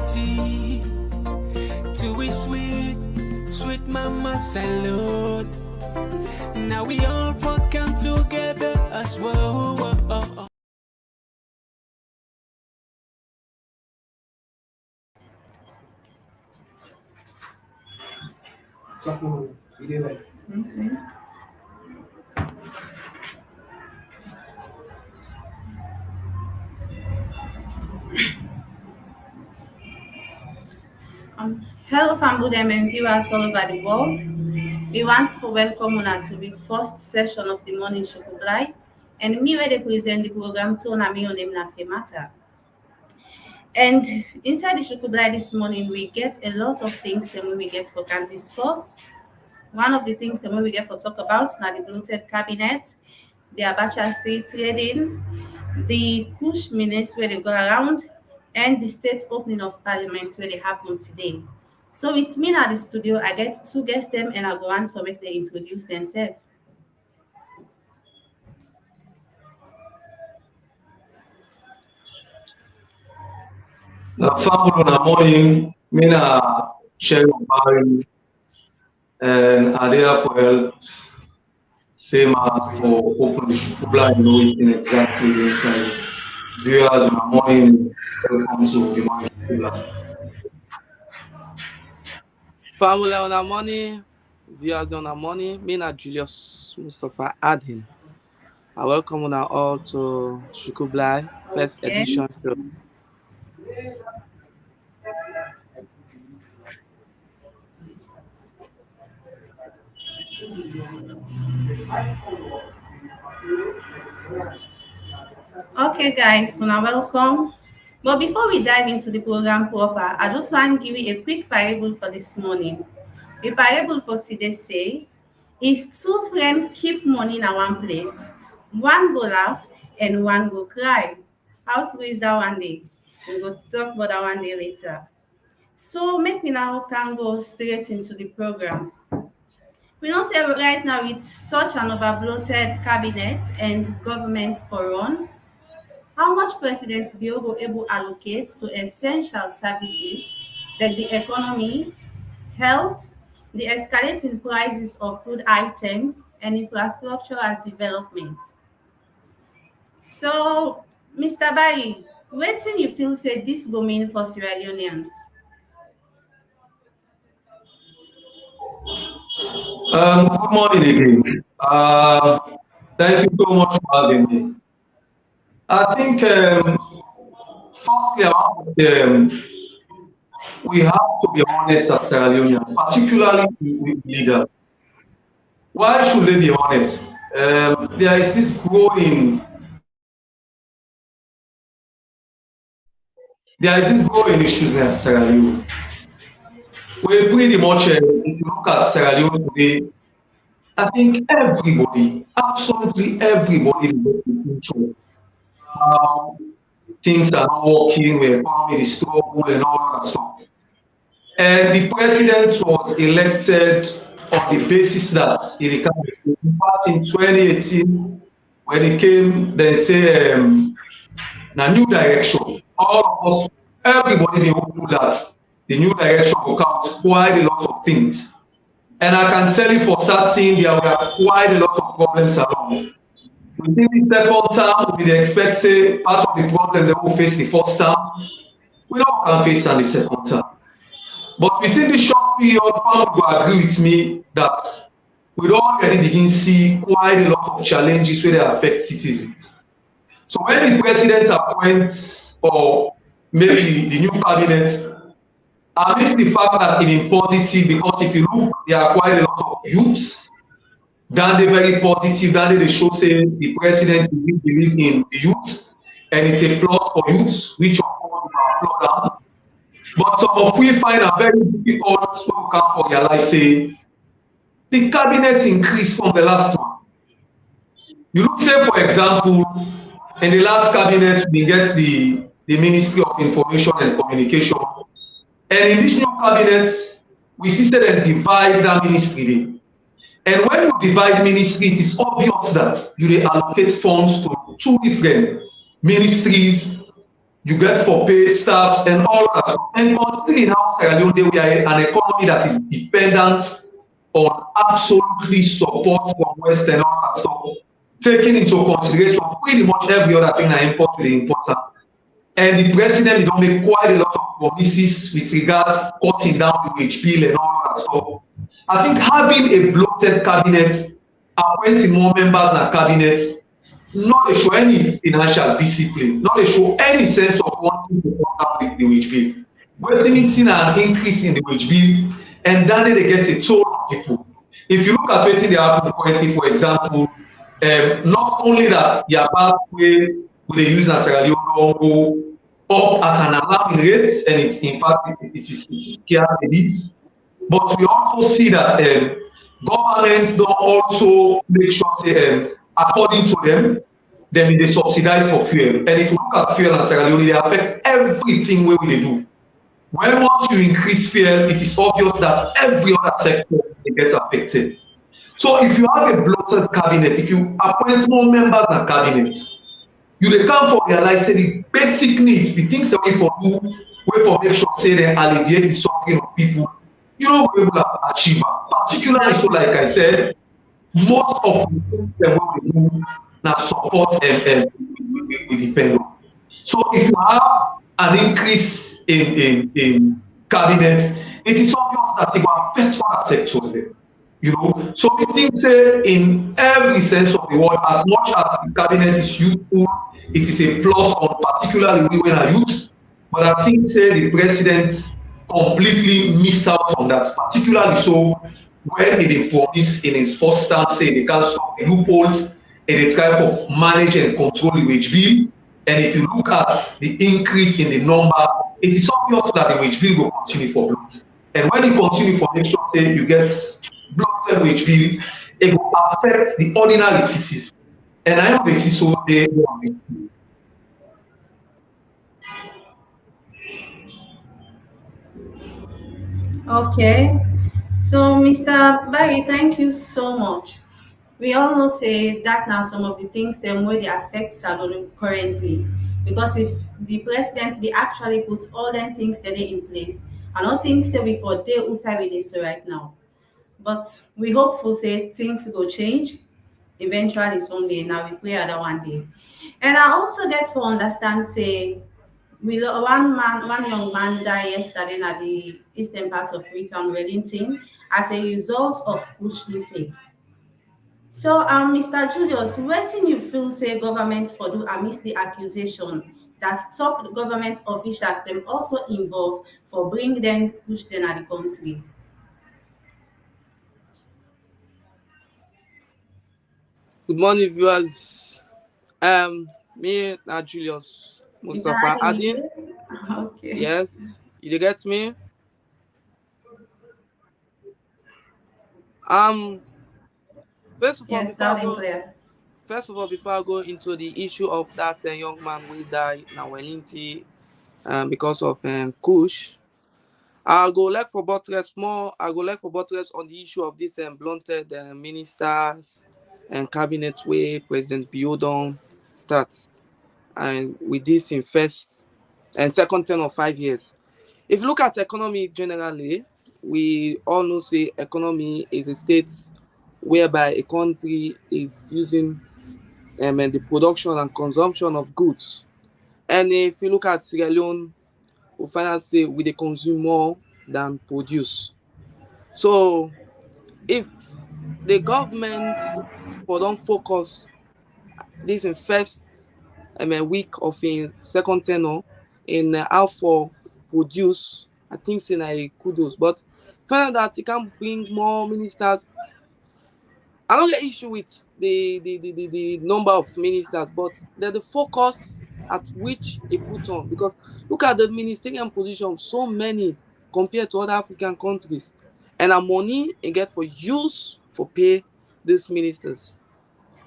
unity. To a sweet, sweet mama salute. Now we all come together as well. Hello, Famudem and viewers all over the world. We want to welcome you to the first session of the morning Shukublai, and me where they present the program to Nami on Femata. And inside the Shukublai this morning, we get a lot of things that we get for can discuss. One of the things that we get for talk about now the bloated cabinet, the Abacha state trading, the Kush minutes where they go around, and the state opening of parliament where they happen today. So it's me at the studio. I get to guest them and I go on to make them introduce themselves. Na morning, me na share Barry and Adea for famous for open blind knowing exactly the time. Viewers na morning, welcome to the morning. Family on our money, viewers on our money, me na Julius Mustafa Adhin. I welcome you all to Shukublai first edition show. Okay, guys, so now welcome. But before we dive into the program proper, I just want to give you a quick parable for this morning. The parable for today say, if two friends keep money in one place, one go laugh and one go cry. How to is that one day? We will talk about that one day later. So make me now can go straight into the program. We know say right now it's such an overbloated cabinet and government for run. How much President Bill will able allocate to essential services like the economy, health, the escalating prices of food items, and infrastructural development. So, Mr. Bayi, wetin you feel say this go mean for Sierra Leoneans? Good morning again. Thank you so much for having me. I think firstly, we have to be honest as Sierra Leoneans, particularly with leaders. Why should they be honest? There is this growing issues in Sierra Leone. We pretty much, if you look at Sierra Leone today, I think everybody, absolutely everybody, is in control. Things are not working, the economy is struggle and all that stuff. And the president was elected on the basis that he became in 2018 when he came, they say a new direction. All of us, everybody knew that the new direction will count quite a lot of things. And I can tell you for certain there were quite a lot of problems along. Within the second term, we expect say part of the problem they will face the first term. We don't can face on the second term. But within the short period, people will agree with me that we don't already begin to see quite a lot of challenges where they affect citizens. So when the president appoints or maybe the new cabinet, I miss the fact that it is positive because if you look, there are quite a lot of youths. Then they very positive, then they show say the president really believe in the youth and it's a plus for youth, which of course we applaud them. But some of we find a very difficult to come for realize say the cabinet increased from the last one. You look say for example, in the last cabinet we get the Ministry of Information and Communication. And in this new cabinet, we system and divide that ministry. And when you divide ministry, it is obvious that you allocate funds to two different ministries you get for pay staffs and all that. And considering how Sierra Leone we are an economy that is dependent on absolutely support from West and all that stuff, taking into consideration pretty much every other thing I import to the importer. And the president don't make quite a lot of promises with regards cutting down the wage bill and all that stuff. I think having a bloated cabinet, appointing more members in cabinet, not to show any financial discipline, not to show any sense of wanting to cut down the wage bill. We're seeing an increase in the wage bill, and then they get a toll on people. If you look at what they happen currently, for example, not only that the about way they use in Sierra Leone go up at an alarming rate, and it's in fact it is scarce a bit, but we also see that governments don't also make sure say according to them they subsidize for fuel. And if you look at fuel in Sierra Leone, they affect everything where they do. When once you increase fuel, it is obvious that every other sector gets affected. So if you have a bloated cabinet, if you appoint more members in cabinet, you dey come for realize say the basic needs, the things that we for do, we for make sure say they alleviate the suffering of people, you know, we will achieve. Particularly so, like I said, most of the things that we do now support and we depend on. So if you have an increase in cabinet, it is obvious that it will affect other sectors there. You know, so we think say in every sense of the word, as much as the cabinet is useful, it is a plus on particularly women and youth. But I think say the president completely missed out on that, particularly so when he promised in his first stance say they can stop the loopholes and they try to manage and control the wage bill. And if you look at the increase in the number, it is obvious that the wage bill will continue for bloat. And when it continue for next say you get bloated wage bill, it will affect the ordinary citizens. And I know they see so they want this. Okay. So, Mr. Barry, thank you so much. We all know say that now some of the things them where they affect Salone currently. Because if the president be actually put all them things that they in place, I don't think say we for day usai with this right now. But we hopeful say things go change eventually someday. Now we pray other one day. And I also get to understand say one young man died yesterday at the eastern part of Freetown, Wellington, as a result of push take. So, Mr. Julius, what do you feel say government for do amidst the accusation that top government officials them also involved for bring them push them at the country? Good morning, viewers. Me na Julius Is that Mustafa how you Adin. say? Okay. Yes, you get me. Um, first of all, Yes, loud and clear. before I go into the issue of that young man who died in Wellington because of Kush, I go like for buttress more. I go like for buttress on the issue of this blunted ministers and cabinet way President Biodon starts, and with this in first and second term of 5 years. If you look at economy generally, we all know say economy is a state whereby a country is using and the production and consumption of goods. And if you look at Sierra Leone, we find out say we dey consume more than produce. So if the government for don't focus this in first week of in second tenure in how for produce, I think say na a kudos. But find out that it can bring more ministers. I don't get issue with the number of ministers, but the focus at which it put on, because look at the ministerial position of so many compared to other African countries, and our money and get for use for pay these ministers.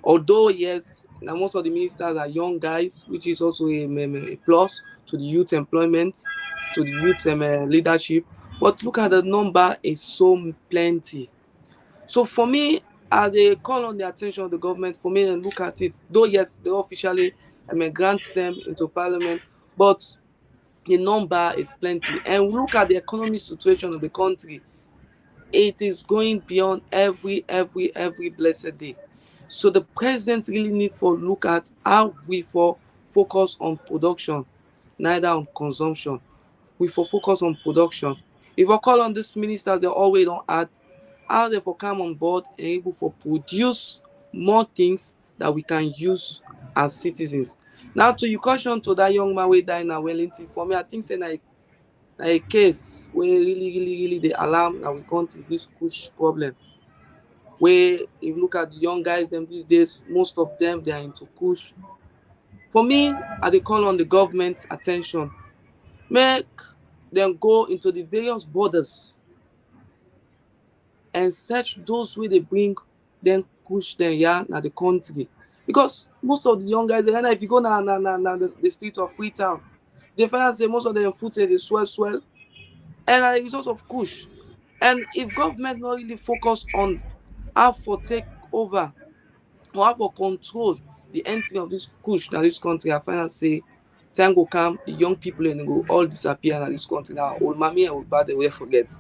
Although yes, now most of the ministers are young guys, which is also a plus to the youth employment, to the youth leadership. But look at the number is so plenty. So for me, they call on the attention of the government for me and look at it. Though yes, they officially grant them into parliament, but the number is plenty. And look at the economic situation of the country. It is going beyond every blessed day. So the president really need for look at how we for focus on production, neither on consumption. We for focus on production. If I call on these ministers, they always don't add how they for come on board and able for produce more things that we can use as citizens. Now to you caution to that young man we die in Wellington, for me, I think say na a case where really they alarm that we country this push problem. Where if you look at the young guys them these days, most of them they are into kush. For me, I dey call on the government attention. Make them go into the various borders and search those wey dey bring them kush them yeah na the country. Because most of the young guys, if you go na the streets of Freetown, they find out say most of them foot say they swell, and as a result of kush. And if government not really focus on how for take over or how for control the entry of this kush na this country, I find out say time go come, the young people and they go all disappear in this country. Now old mommy and old dad they will forget.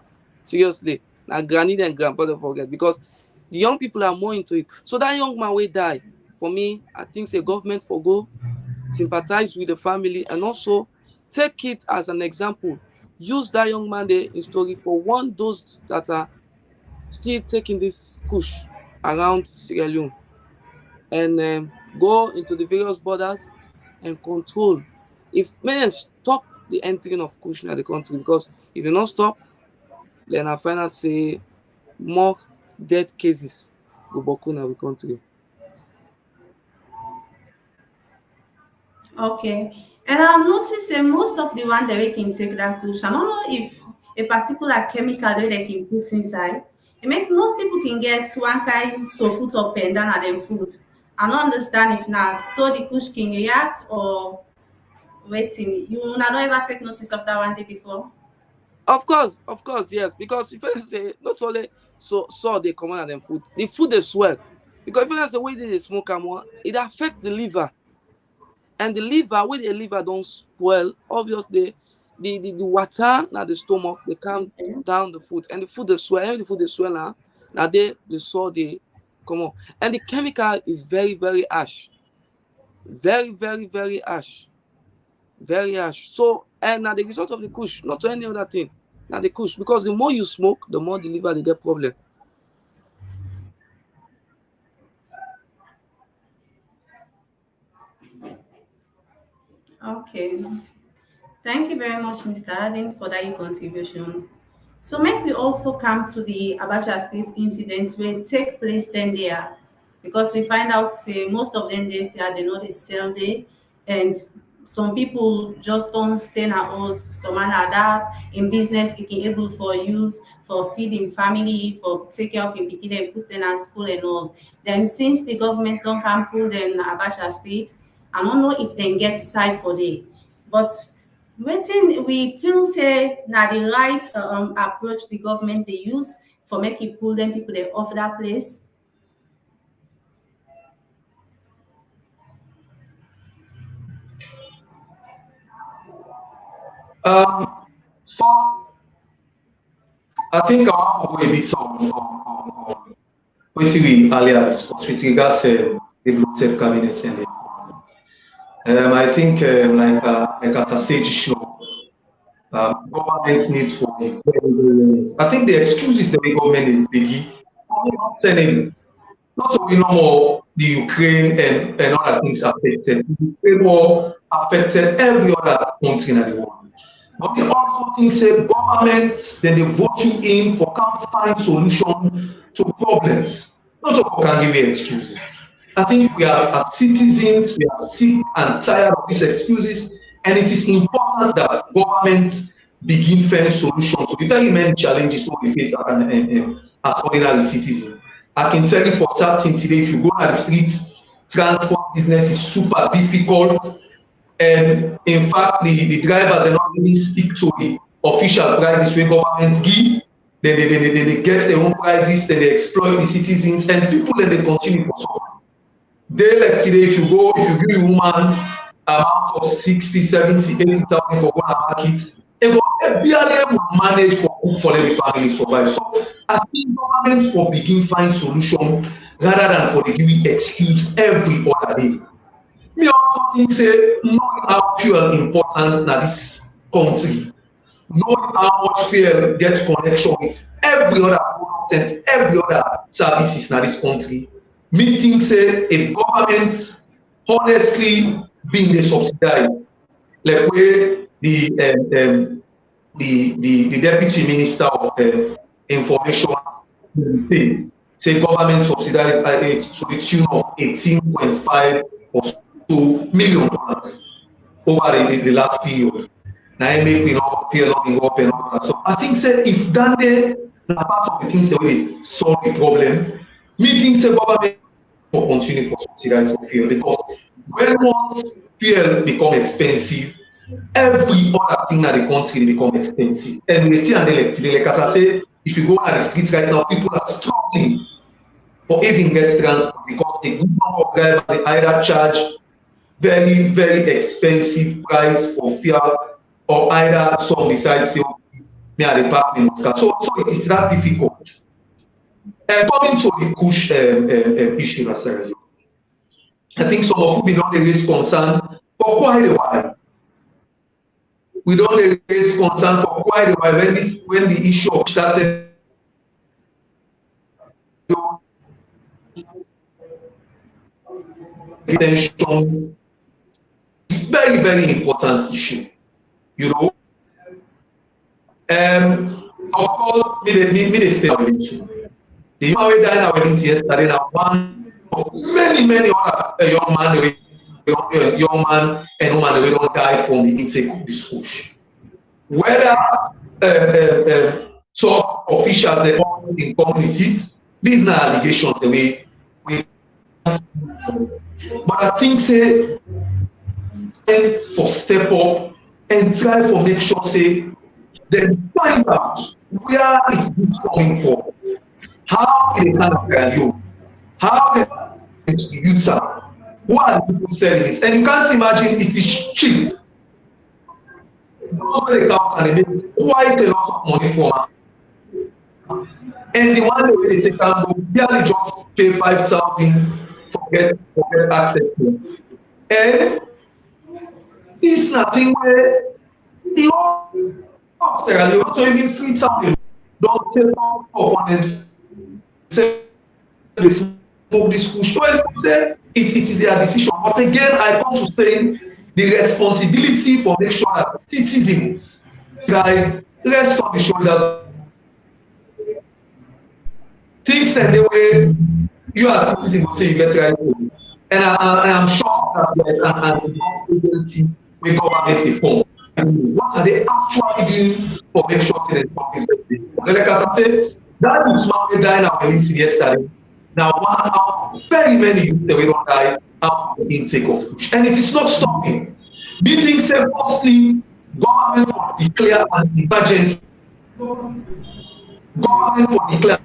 Seriously, now granny and grandpa they forget because the young people are more into it. So that young man will die. For me, I think the government for go sympathize with the family and also take it as an example. Use that young man there in story for one those that are still taking this kush around Sierra Leone and go into the various borders and control. If men stop the entering of kush in the country, because if you not stop, then I find out say more death cases go boku in the country. Okay. And I've noticed most of the one that we can take that kush. I don't know if a particular chemical that they can put inside. It make most people can get one kind so food or pendant at them food. I don't understand if now so the kush can react or waiting. You not ever take notice of that one day before? Of course, yes. Because if I say not only so they come on them food, the food they swell. Because if I say way they smoke and one, it affects the liver. And the liver, when the liver don't spoil, obviously the water now the stomach they come down the food and the food they swell. And the food they swell now they saw they come on. And the chemical is very ash. Very ash. Very ash. So and now the result of the kush, not any other thing. Now the kush, because the more you smoke, the more the liver they get problem. Okay. Thank you very much, Mr. Adin, for that contribution. So make we also come to the Abacha State incidents where take place then there, because we find out say most of them they say they know they sell there, and some people just don't stay in a house. Some man adapt in business, it can able for use for feeding family, for take care of him, picking them, put them at school and all. Then since the government don't come pull them Abacha State, I don't know if they get side for day, but wetin we feel say na the right approach the government dey use for make e pull dem people dey off that place. So I think I want to go a bit on what we earlier discussed with regards to the Bloated cabinet and I think like as I said, show government needs for the I think the excuses that the government they give, saying not only no more the Ukraine and other things affected, the Ukraine war affected every other country in the world. But they also think say government then they vote you in for can't find solution to problems. Not all can give you excuses. I think we are as citizens, we are sick and tired of these excuses, and it is important that government begin finding solutions to the very many challenges we face as ordinary citizens. I can tell you for certain today, if you go on the streets, transport business is super difficult. And in fact, the drivers are not really stick to the official prices where government give. They get their own prices, then they exploit the citizens, and people then they continue for so. Day like today, if you give a woman amount of 60, 70, 80,000 for one market, it barely will manage for the families survive. So I think government for begin find solution rather than for the give excuse every other day. Me also think say knowing how fuel important na this country, knowing how much fuel get connection with every other product and every other services na this country. Me think say if government honestly being dey subsidize like where the deputy minister of information say government subsidize to the tune of $18.5 or so million over the last period. Now it make me not feel nothing up and all that. So I think say if that day na part of the things that will solve the problem, me think say government will continue for subsidize for fuel because when once fuel become expensive, every other thing in the country become expensive. And we see an electricity, like as I say, if you go on the streets right now, people are struggling for even get transport because a good number of drivers they either charge very, very expensive price for fuel or either some decide say, me at the park in Moscow. So it is that difficult. Coming to the Kush issue, I think some of you don't raise concern for quite a while. We don't raise concern for quite a while when the issue of started. Attention is very, very important issue. You know, of course, me stay away too. The young man died away yesterday. Now one of many other young man and woman they don't die from the intake of this push. Whether top officials they all in communities, these are allegations the way we. But I think say for step up and try to make sure say then find out where is this coming from, how they can you, how they use it, who are the people selling it, and you can't imagine it is cheap. Nobody comes and they make quite a lot of money for them. And the one way they say can go barely just pay 5,000 forget access to. And it's nothing where you also even 3,000 don't take up on them say they smoke this push. Well, say it is their decision. But again, I come to say the responsibility for make sure that citizens can rest on the shoulders. Things and the way you as citizens will say you get right. And I'm sure that there's an anti-bomb agency with government reform. What are they actually doing for make sure that it's like as I said, that is what we died in our meeting yesterday. Now, one out of very many youth that we don't die out of the intake of push. And it is not stopping. Meeting said, firstly, government will declare an emergency. Government will declare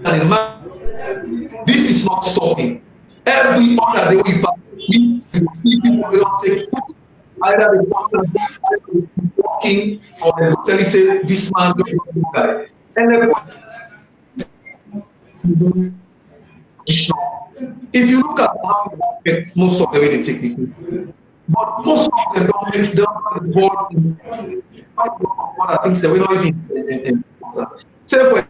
an emergency. This is not stopping. Every other day we people don't take push. Either the person is walking or they will tell you say this man doesn't die. And if you look at how it affects most of the way they take the people, but most of them don't make them involved in other things that we don't even say for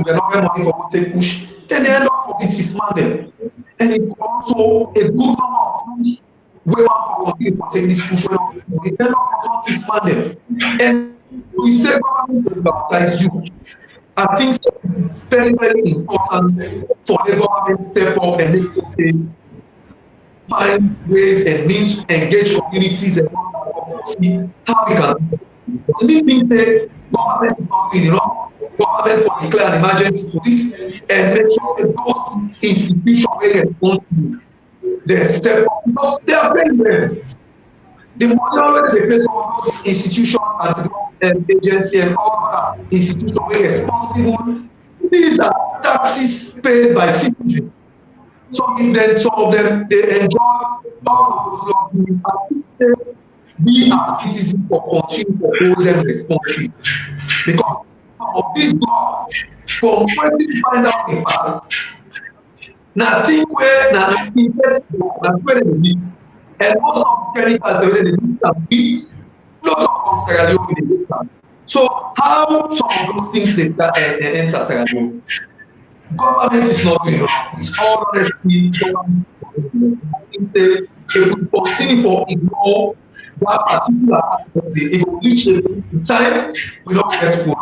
they don't get money for take push, then they end up with it money. And it's also a good number of things where one for take this push, they end up with money. And we say government will baptize you. I think it's very, very important for the government to step up and find ways and means to engage communities and see how we can. We think that government is not doing enough. Government for declare an emergency for this and make sure that those institutions where responsible they step up because they are very well. The money always they pay for those institutions and agency and other institutions where responsible. These are taxes paid by citizens. Some of them they enjoy all of the we as citizens for continue to hold them responsible because of these laws from when we find out in fact nothing where nothing first na where they meet and most of the chemicals wey dey use am beat lots of Sierra Leone dey use am so how some of those things dey enter Sierra Leone government is not doing enough with all honesty government I think say if we continue for ignore that particular aspect it go reach a time we no get food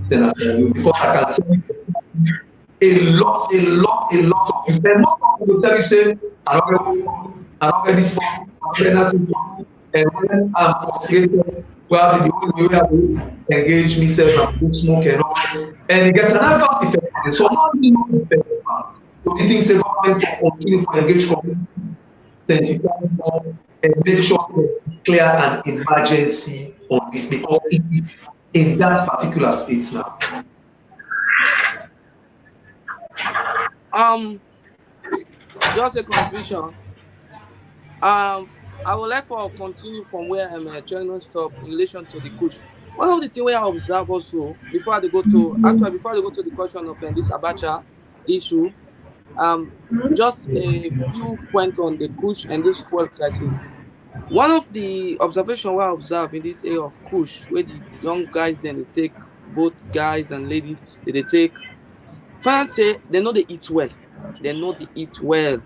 Sierra Leone because I can tell you a lot of you and most of people tell you say I don't get this phone I don't get nothing phone and when I'm frustrated well the only way I will engage myself and put smoke and all and it gets an adverse effect and so how do you know the effect so the thing say government for continue for engage community sensitize more and make sure they declare an emergency on this because it is in that particular state now. Just a contribution. I would like to continue from where Chairman stopped in relation to the Kush. One of the things we I observe also before they go to the question of this Abacha issue, just a few points on the Kush and this fuel crisis. One of the observations we observe in this area of Kush, where the young guys then they take both guys and ladies, they take. Fans say they know they eat well. They know they eat well.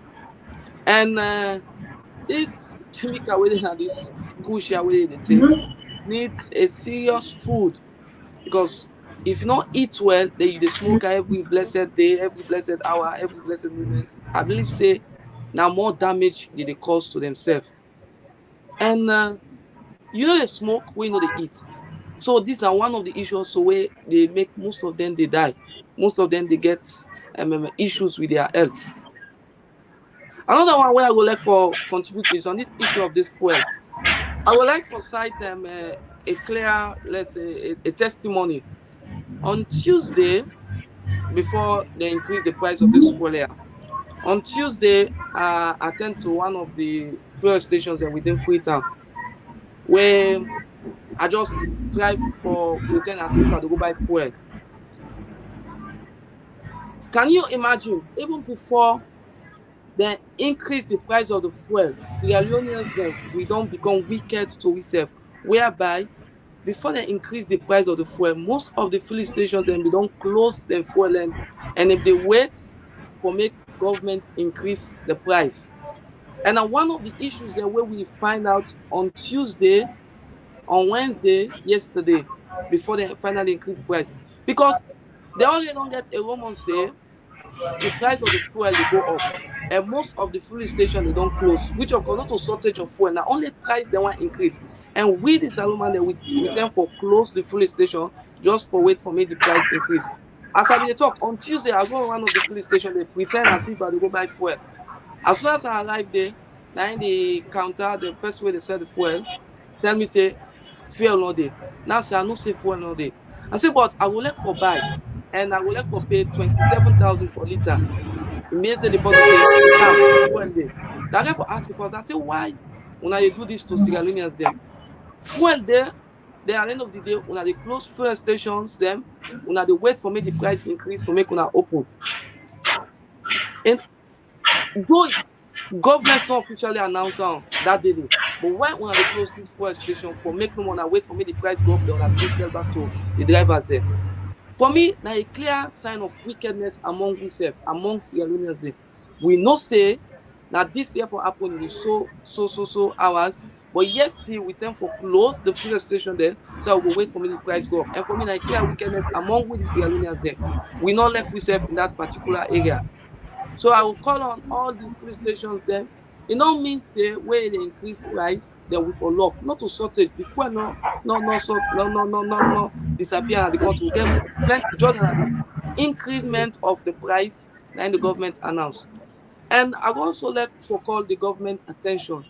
And this chemical where they have this Kushia where they take needs a serious food because if you not eat well, then you smoke every blessed day, every blessed hour, every blessed moment. I believe say now more damage they cause to themselves. And you know they smoke, we know they eat. So this is one of the issues so where they make most of them they die. Most of them they get issues with their health. Another one where I would like for contribute is on this issue of this fuel. I would like for cite a clear, let's say, a testimony. On Tuesday, before they increase the price of this fuel here, on Tuesday, I attend to one of the fuel stations within Freetown, where I just try for pretend as if I to go buy fuel. Can you imagine, even before they increase the price of the fuel, Sierra Leoneans, we don't become wicked to ourselves, whereby before they increase the price of the fuel, most of the filling stations we don't close them fuel and if they wait for make government increase the price. And one of the issues where we find out on Tuesday, on Wednesday, yesterday, before they finally increase the price, because they already don't get a woman say the price of the fuel they go up and most of the filling station they don't close, which of course not a shortage of fuel, now only price they want increase. And we the Salomon they we tend for close the filling station just for wait for me the price increase. As I be talk on Tuesday, I go to one of the filling station, they pretend as if I go buy fuel. As soon as I arrive there, now in the counter, the person where they sell the fuel, tell me say fuel no day. Now say I no say fuel no day. I say but I will let for buy and I will let for pay 27,000 for liter. Immediately the person say now fuel day. That guy for ask the person, I say why when you do this to Sierra Leoneans them? Fuel there, then at the end of the day, when they close fuel stations, them when they wait for me the price increase for make una open. And though government not officially announce that day, but why when they close this fuel station for make no one wait for me the price go up, they will please sell back to the drivers there. For me, now a clear sign of wickedness among ourselves, among Sierra Leoneans. We know say that this year for happen in so hours, but yes, still we tend for close the fuel station there, so I will go wait for me the price go up. And for me, like clear wickedness among with the Sierra Leoneans there. We not left ourselves in that particular area. So I will call on all the fuel stations there. It don't mean say where they increase price, then we for lock. Not to shortage before no disappear and the country will get plenty just the increment of the price that the government announced. And I would also like to call the government attention.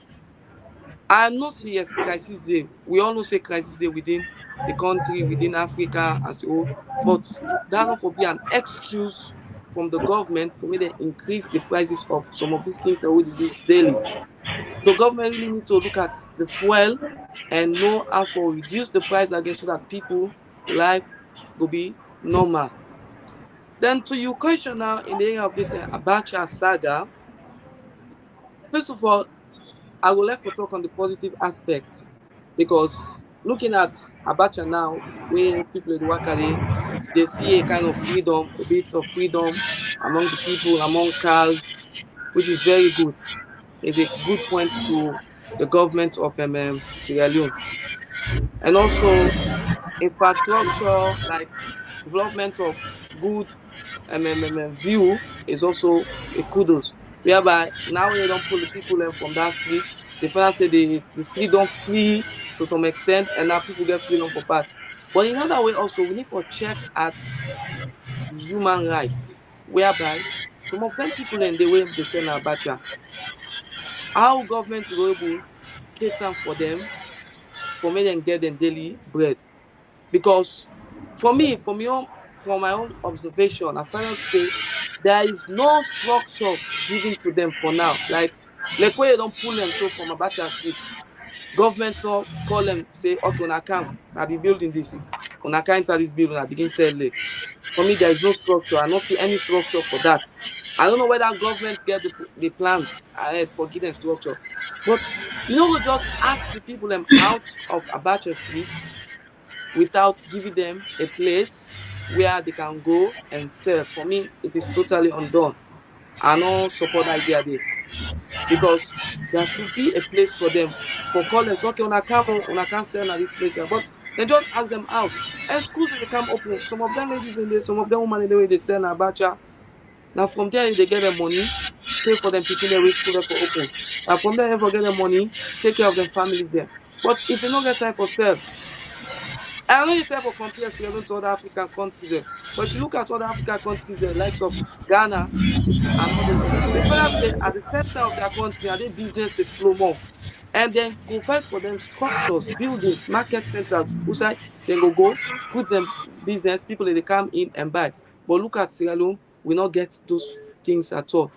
I know say yes, crisis day. We all know say crisis day within the country, within Africa as a whole, but that not for be an excuse from the government for me to increase the prices of some of these things that we use daily. So government really need to look at the fuel and know how to reduce the price again so that people life will be normal. Then to your question now in the area of this Abacha saga, first of all, I would like to talk on the positive aspect because looking at Abacha now, where people in the Wakari, they see a kind of freedom, a bit of freedom among the people, among cars, which is very good. It's a good point to the government of Sierra Leone. And also infrastructure like development of good view is also a kudos. Whereby now when they don't pull the people from that street, they find say the street don't free to some extent, and now people get freedom for pass. But in another way also, we need to check at human rights, whereby some of them people in the way they send Abacha, how government will able cater for them, for make them get them daily bread. Because for me, from my own observation, I find out say there is no structure given to them for now. Like where they don't pull them so from Abacha Street, government so call them say, okay, una come, I be building this, una come enter this building, I begin sell it. For me, there is no structure. I don't see any structure for that. I don't know whether government get the plans ahead for giving structure, but you know, we just ask the people them out of Abacha Street without giving them a place where they can go and sell. For me, it is totally undone. I don't support that idea there because there should be a place for them. For callers, okay, una can sell at this place here, but they just ask them out. And schools they come open. Some of them ladies in there, some of them women in the way they sell Abacha. Now from there they get their money, pay for them picking their way school for open. And from there they get their money, take care of their families there. But if you don't get time for sell, I know you try for compare Sierra Leone to other African countries there. But if you look at other African countries there, likes of Ghana and others, the fellas say at the center of their country, are they business they flow more. And then go fight for them structures, buildings, market centers, who say then go put them business, people that they come in and buy. But look at Sierra Leone, we not get those things at all.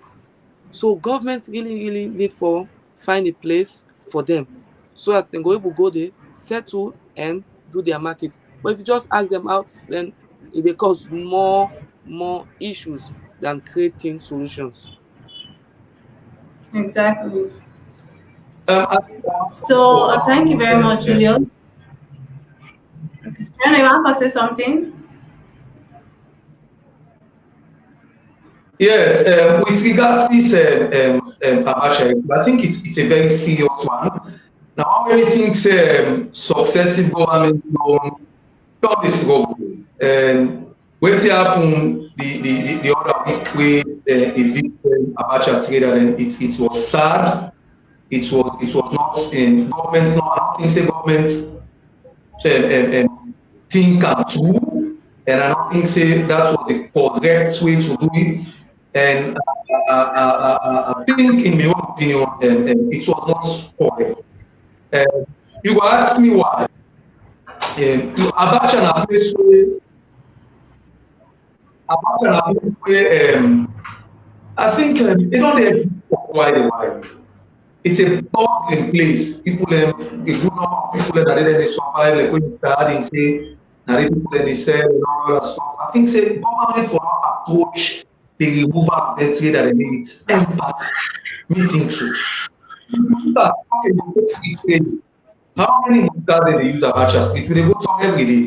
So government really need for find a place for them so that they go able to go there, settle and do their markets. But if you just ask them out, then it will cause more issues than creating solutions. Exactly. So thank you very much, Julius. Okay. You want to say something? Yes, with regards to this Abacha, I think it's a very serious one. Now, how many things successive government done this go? And when it happened the other week where evicted Abacha trader, and it was sad. It was not in government. No, I don't think say government think and do, and I don't think say that was the correct way to do it. And I think, in my own opinion, it was not correct. You go ask me why. Abacha na place where I think they don't have for quite a while. It's a bustling place. People, a good number of people that they survive, like when you start and say, now the people that they sell and all that stuff. I think say government for our approach the removal of the trade that they make it empathy. Me think so. How many cars they use Abacha Street? They go to every day.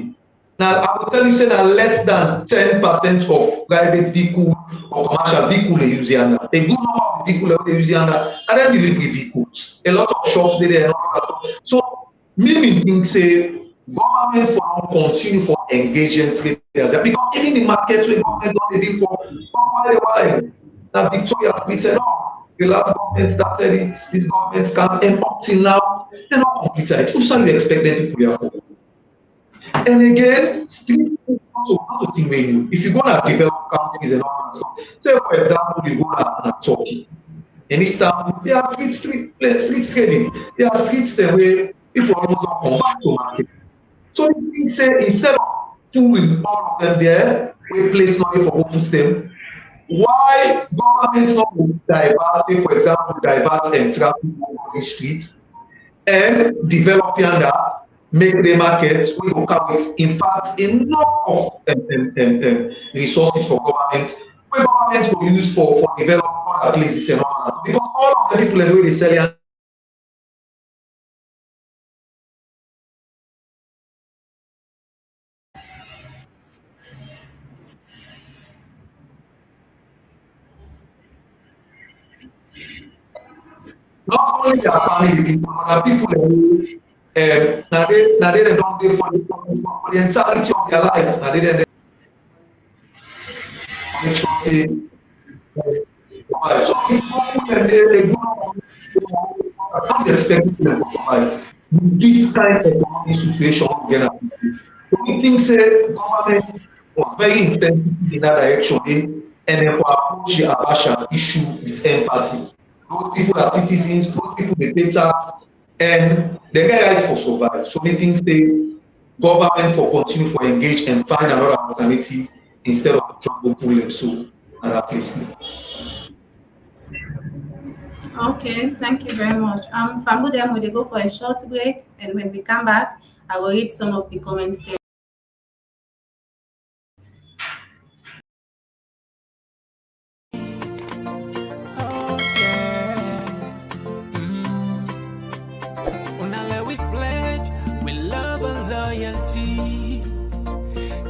Now I will tell you, say that less than 10% of private vehicle or commercial vehicle they use here. A good number of people that they use here are then delivery vehicles. A lot of shops there and all that. So me think say government for continue for engaging traders because even the market where government don't dey for quite a while. Now Victoria Street said no. The last government started it, this government can, and up till now, they're not completed it. Who shall you expect them people here for? And again, street also not thing very new. If you go to developed countries and all that stuff, say for example, you go to Turkey, in Istanbul, they are street trading. They are streets there where people almost don't come back to market. So you think say instead of pulling all of them there, we place money for who put them. why government not divert, say for example, divert and traffic on the street and develop yanda, make the market we go come with in fact enough of resources for government wey government go use for develop other places and all that because all of the people wey dey sell yanda. Not only their family, but other people now they don't dey for the entirety of their life. Now they make sure say so if they go I can't expect them to survive with this kind of economic situation again. So we think say government was very intensive in that direction and then for approach the Abacha issue with empathy. Those people are citizens, those people they pay tax and they get right for survive. So we think say government for continue for engage and find another alternative instead of trying to pull them so another place. Okay, thank you very much. Famudem, we'll go for a short break, and when we come back, I will read some of the comments there.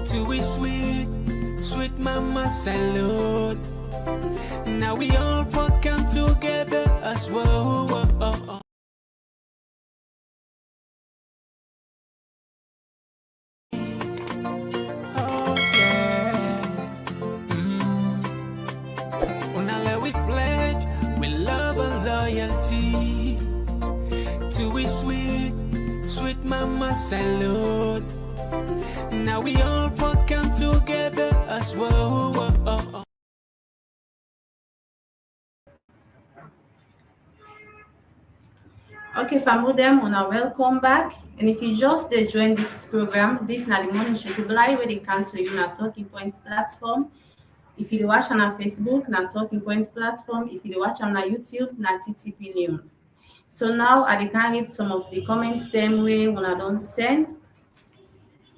To we sweet, sweet mama salute. Now we all come together as well. We pledge with love and loyalty. To we sweet, sweet mama salute. Now we all come together as well. Okay, Famudem, una welcome back. And if you just joined this program, this na the morning show people where they can to you na Talking Point platform. If you watch on our Facebook, na Talking Point platform. If you watch on our YouTube, na TTP News. So now I can read some of the comments them way when I don't send.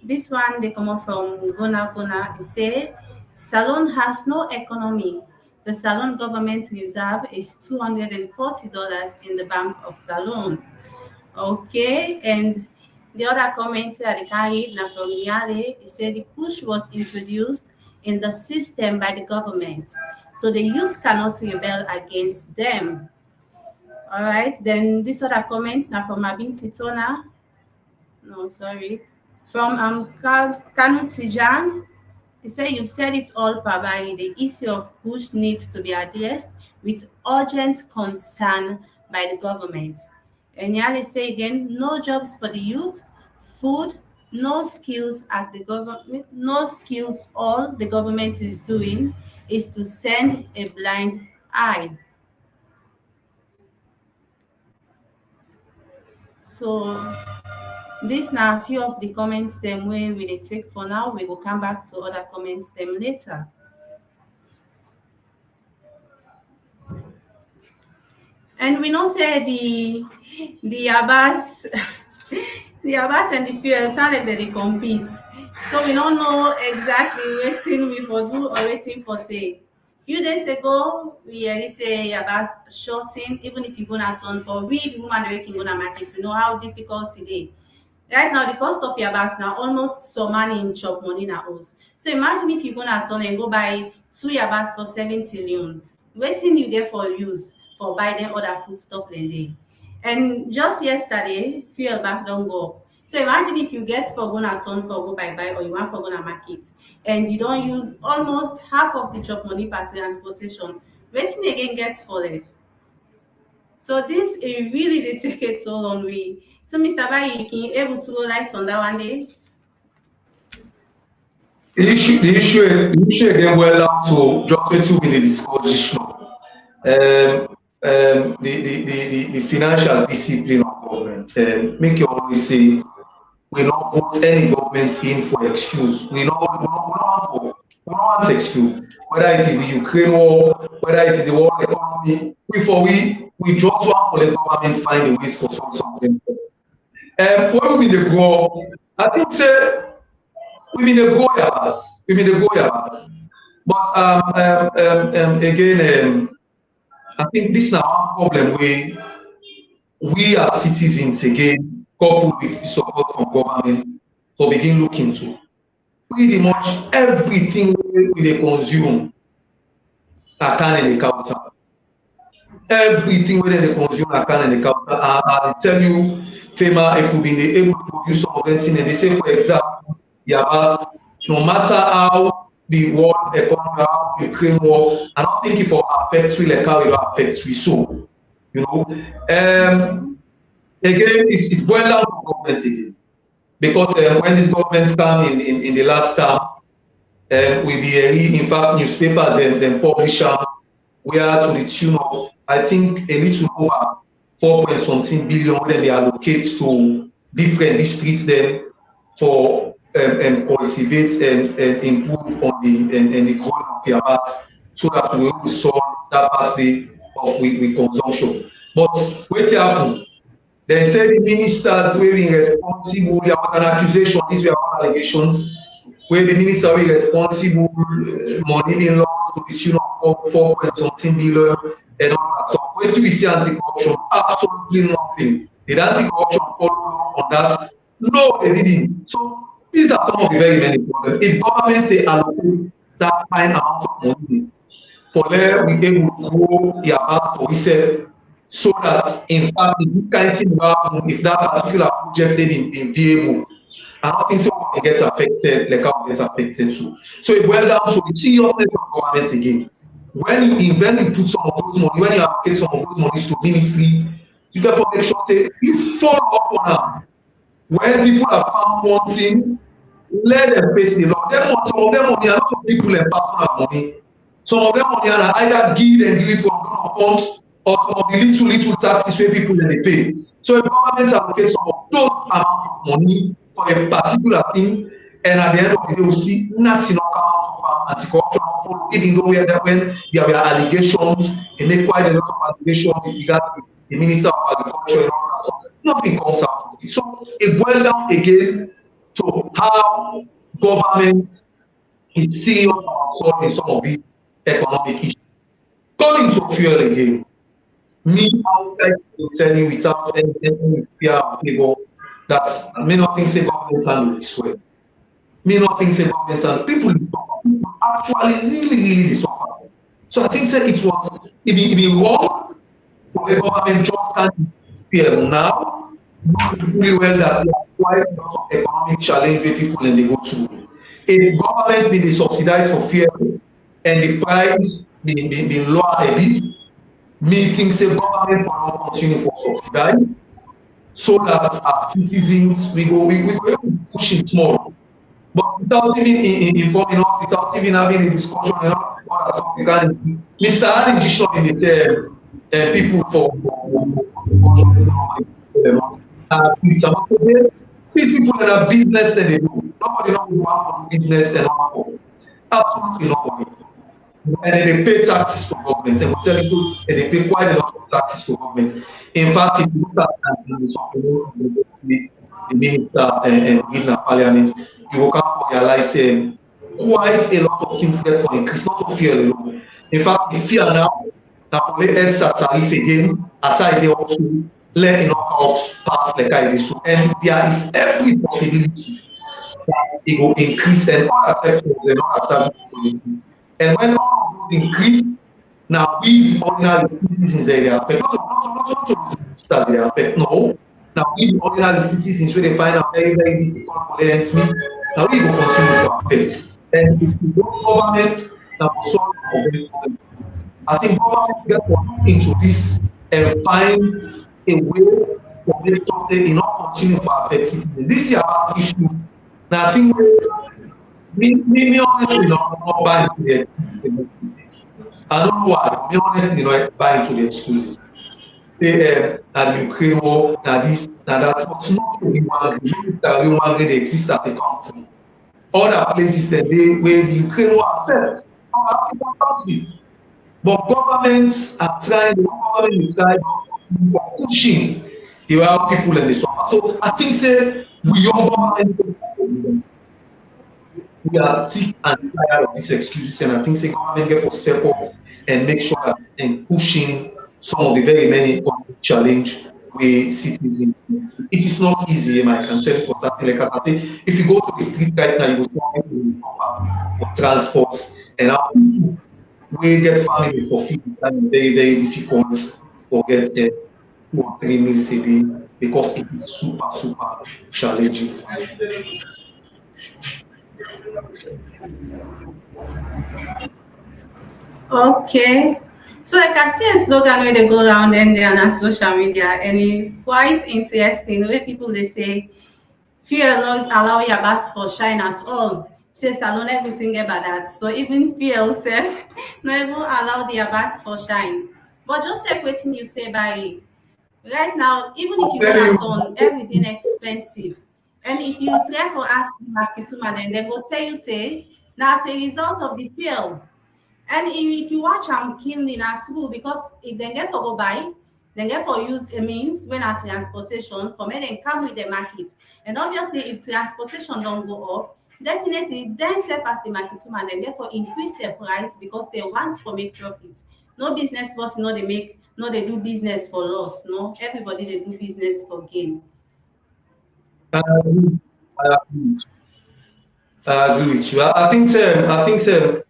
This one they come up from Gona. It say Salon has no economy. The Salon government reserve is $240 in the Bank of Salon. Okay, and the other comment I can read now from Yale, it said the push was introduced in the system by the government, so the youth cannot rebel against them. All right, then this other comment now from Abin Titona. No, sorry. From Kanu Tijan, he said, you've said it all, Pabari. The issue of push needs to be addressed with urgent concern by the government. And Yali say again, no jobs for the youth, food, no skills at the government, no skills. All the government is doing is to send a blind eye. So these are a few of the comments them way we will take for now. We will come back to other comments them later. And we know say the Abbas the Abbas and the fuel talent that they compete. So we don't know exactly waiting we for do or waiting for say. Few days ago, we say Abbas shorting, even if you're gonna turn for we the woman working gonna market, we know how difficult it is. Right now, the cost of your bags now almost so money in chop money na us. So imagine if you're gonna turn and go buy 2 bags for 70 million. Waiting you get for use for buy them other food stuff than day. And just yesterday, fuel back don't go up. So imagine if you get for gonna turn for go buy or you want for gonna market and you don't use almost half of the chop money per transportation. Waiting again gets for left. So this it really they take a toll on we. So Mr. Bayi, can you able to go light on that one day? The issue again well down to just 2 minutes discussion. The financial discipline of government. Make you always say we not put any government in for excuse. We not no one's exclude. Whether it is the Ukraine war, whether it is the world economy, we just want for the government find a ways for something. When we been the grow, I think say we been the goyabas. But again, I think this is our problem. We as citizens again, coupled with the support from government, for begin looking to pretty much everything we dey consume can in the counter. Everything we dey consume can in the counter. I tell you, FEMA, if we been able to produce some of them things, and they say, for example, Yabas, no matter how the world economy, how Ukraine war, I don't think it will affect we like how it will affect we so. You know, again, it boils down to government again. Because when these governments come in the last term, we be in fact newspapers and publish where to the tune of, I think, a little over 4 point something billion when they allocate to different districts then for cultivate and improve on the growth of their bats so that we will solve that part of we consumption. But what happened? They said the ministers were responsible. There was an accusation, these were all allegations, where the minister were responsible, money being lost to the tune of 4 point something billion and all that. So when we see anti-corruption, absolutely nothing. Did anti-corruption follow on that? No, they didn't. So these are some of the very many problems. If government they allocate that kind amount of money for them, we able to grow their back for itself. So that in fact, if this kind of thing happen, if that particular project they been viable, I don't think so it gets affected like how it gets affected too. So it boils down to the seriousness of government again. When you put some of those money, when you allocate some of those monies to ministry, you get to make sure say you follow up on them. When people have found one thing, let them face the law. Some of them money are not people and personal money. Some of them money are either give and give from funds or some of the little taxes where people they pay. So if government allocate some of those amounts of money for a particular thing, and at the end of the day, we see nothing come out of anti-corruption follow, even though when there were allegations, they make quite a lot of allegations with regard to the Minister of Agriculture and all that stuff. Nothing comes out of it. So it boils down again to how government is serious about solving some of these economic issues. Coming to fuel again. Me outside to tell you without any fear of favor that I may not think say government handle this way. Me not think say government handle people actually really suffer. So I think say it be wrong for the government just can't spare now. Knowing really well that there are quite a lot of economic challenge where people and they go through. If government be the subsidized for fuel and the price be lower a bit, me think say government for now continue for subsidize so that as citizens we go push it small. But without even informing us, without even having a discussion, Mr. Adam Gishon in the people for these people that have business that they do. Nobody knows what business and all. Absolutely nobody. And they pay taxes to government. And we tell you, they pay quite a lot of taxes to government. In fact, if you look at the minister and in the parliament, you will come to realize quite a lot of things get for increase, not to fear alone. In fact, the fear now, that we heads at tariff again, aside they also let enough pass like I did. And there is every possibility that it will increase and all sectors and all establishments. And when all of those increase, now we the ordinary citizens they affect, not the ministers they affect, no. Now we the ordinary citizens where they find out very difficult for them to meet, now we will continue to affect. And if we don't government, now solve the problem. I think government get to look into this and find a way for them to say it not continue to affect citizens. This is our issue. Now I think me honestly not buy into the excuses. I don't know why. Me honestly not buy into the excuses. Say that Ukraine war, that this, that that. But not everyone agree. Not everyone agree they exist as a country. other places that where the Ukraine war affects our African countries. But governments are trying, the government is trying for pushing the real people in the suffer. So I think say we young government, we are sick and tired of these excuses, and I think say government get to step up and make sure that and pushing some of the very many challenge we citizens. It is not easy, I can tell you for that. Like I say, if you go to the street right now, you will see people for transport and how we get family for food and very, very difficult for get 2 or 3 meals a day because it is super, super challenging. Okay. So I can see a slogan where they go around and they on social media and it's quite interesting where people they say fear not allow your bus for shine at all. Say salon everything about that. So even fear self not even allow the bus for shine. But just like what you say by right now, even if I'm you go telling at on you, everything expensive, and if you therefore ask the market woman, and they go tell you say now as a result of the fear. And if you watch am keenly na true because if dem get for go buy, dem get for use a means wey na transportation for make dem come with the market. And obviously if transportation don go up, definitely dem sef as the market woman dem get for increase the price because they want for make profit. No business person no dey do business for loss, no, everybody dey do business for gain. I agree. I agree. I agree with you. I think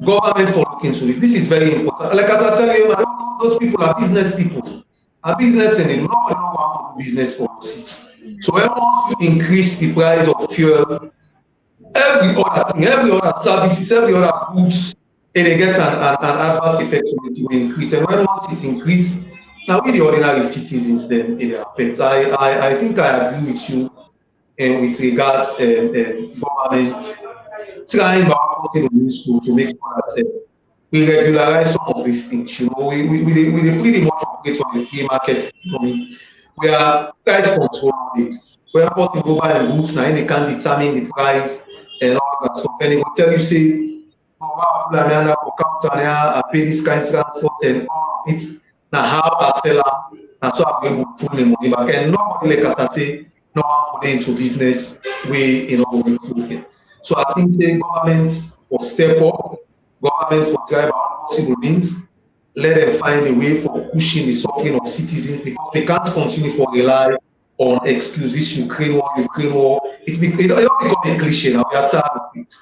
government for looking into it. This is very important. Like as I tell you, I don't, those people are business people. Are business and they know want to do business for us. So when once you increase the price of fuel, every other services, every other goods, it gets an adverse effect on it will increase. And when once it increase, now we the ordinary citizens then it affects. I think I agree with you with regards government trying our possible means to make sure that we regularize some of these things. You know, we pretty much operate on the free market economy where price control it. Where possible buy and goods now they can determine the price and all that stuff. And they will tell you say, oh wow, for counter I pay this kind of transport and all of it. Now how a seller and so I'm able to put the money back. And nobody like us say no one put into business way you know we improve it. So I think the government will step up, government will drive all possible means, let them find a way for pushing the suffering of citizens because they can't continue to rely on excuses, Ukraine war, Ukraine war. It don't become a cliche now, we are tired of it.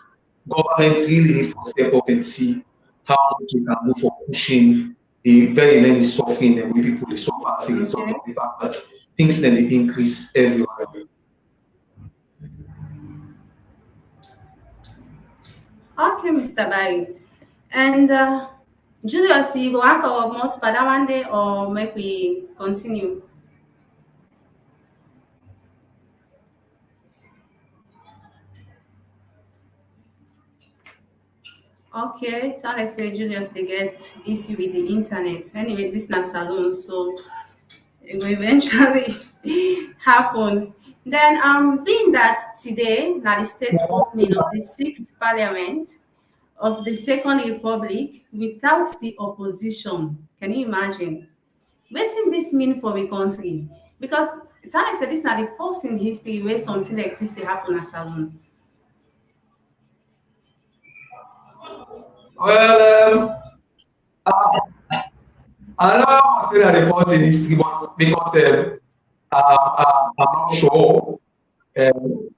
Government really need to step up and see how much we can move for pushing the very many suffering and we people they suffer as a result of the fact that things then they increase every other day. Okay, Mr. Barry. And Julius, you go have our more for that one day or make we continue? Okay, it's Alex say Julius they get issue with the internet. Anyway, this not salon, so it will eventually happen. Then being that today now the state opening of the sixth parliament of the Second Republic without the opposition. Can you imagine? What does this mean for the country? Because it's like said this is not the first in history where something like this they happen as salon. Well, I know I'm saying that the first in history, but because I'm not sure.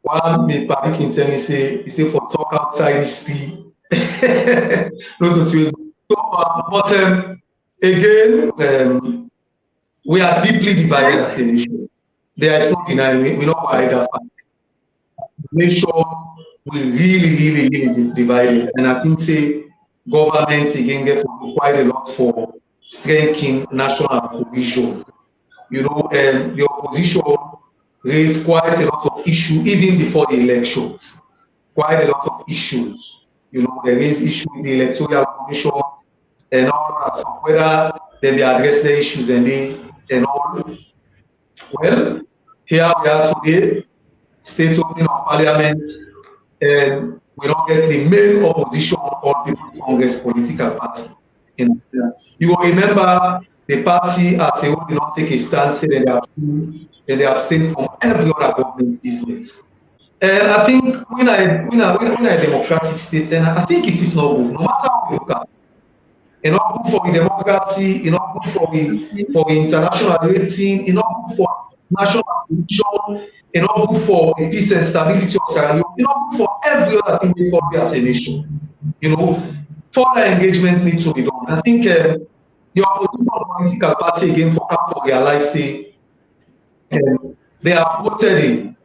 One may panic in tell me say he say for talk outside history. No to say. So, but again, we are deeply divided as a nation. There is no denying it. We know why that fact. Nation we really divided, and I think say government again get quite a lot for strengthening national cohesion. You know, the opposition raised quite a lot of issues even before the elections. Quite a lot of issues. You know, they raised issues with the electoral commission and all that. So whether they address the issues and all. Well, here we are today, state opening of parliament. and we don't get the main opposition or People's Congress political party. In Nigeria. You will remember the party as a whole did not take a stance and they abstain from every other government business. And I think when I democratic state, and I think it is not good, no matter how you look at it. It's not good for the democracy, it's not good for the international rating, it's not good for national position, it's not good for the peace and stability of Sierra Leone, it's not good for every other thing we call as a nation. Further engagement needs to be done. I think the opposition political party again for come to realize say they are voted in.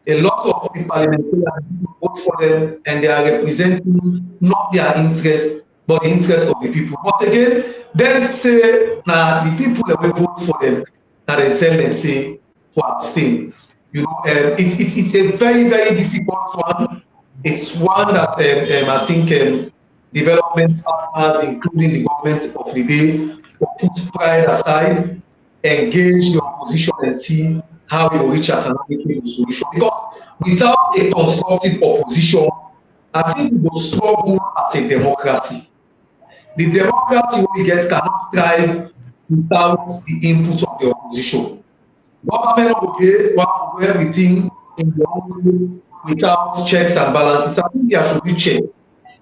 A lot of the parliamentarians vote for them and they are representing not their interest but the interest of the people. But again, then say the people that will vote for them, and then tell them say to abstain. It's a very, very difficult one. It's one that I think development partners, including the government of the day, put pride aside, engage the opposition and see how we will reach an amicable solution. Because without a constructive opposition, I think we will struggle as a democracy. The democracy we get cannot thrive without the input of the opposition. Government will do everything in the own way without checks and balances. I think there should be checks.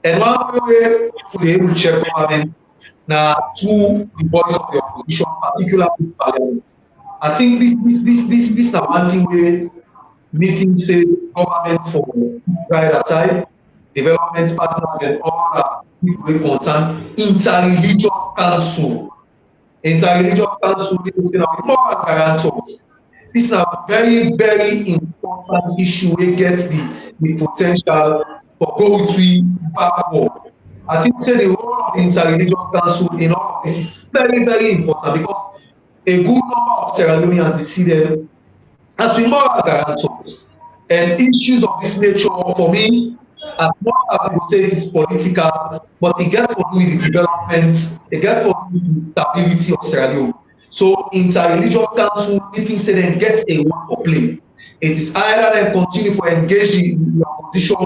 And one way we able to check government now through the voice of the opposition, particularly parliament. I think this is one thing where meetings say government for right aside, development partners and all people concerned, interreligious council. Interreligious council is moral guarantors. This is a very, very important issue. We get the potential for going to backward. I think the role of the interreligious council in all of this is very, very important because a good number of Sierra Leoneans they see them as moral guarantors. And issues of this nature, for me, as much as I would say it is political, but it gets to do with the development, it gets to do with the stability of Sierra Leone. So interreligious council meetings say then get a one for play. It is either then continue for engaging the opposition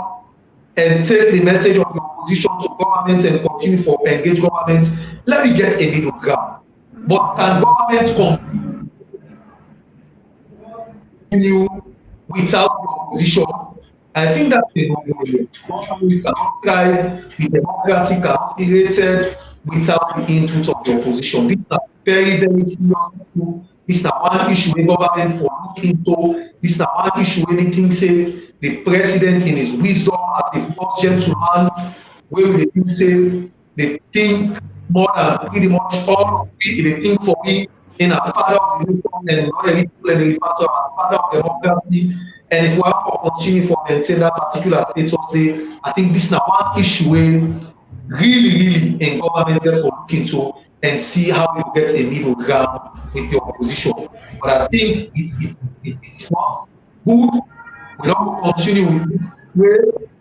and take the message of the opposition to government and continue for engage government. Let me get a middle ground. But can government continue without the opposition? I think that's the no-way. Government cannot thrive, the democracy cannot be rated without the input of the opposition. This is a very, very serious issue. This is one issue the government for looking into. This is one issue where they think say the president in his wisdom as a first gentleman, where they think say they think more than pretty much all they think for me in a father of the nation and not a people and the father of democracy. And if we have to continue for maintain that particular status, say I think this is one issue where really in government get to look into and see how we get a middle ground with the opposition. But I think it's not good. We don't continue with this way,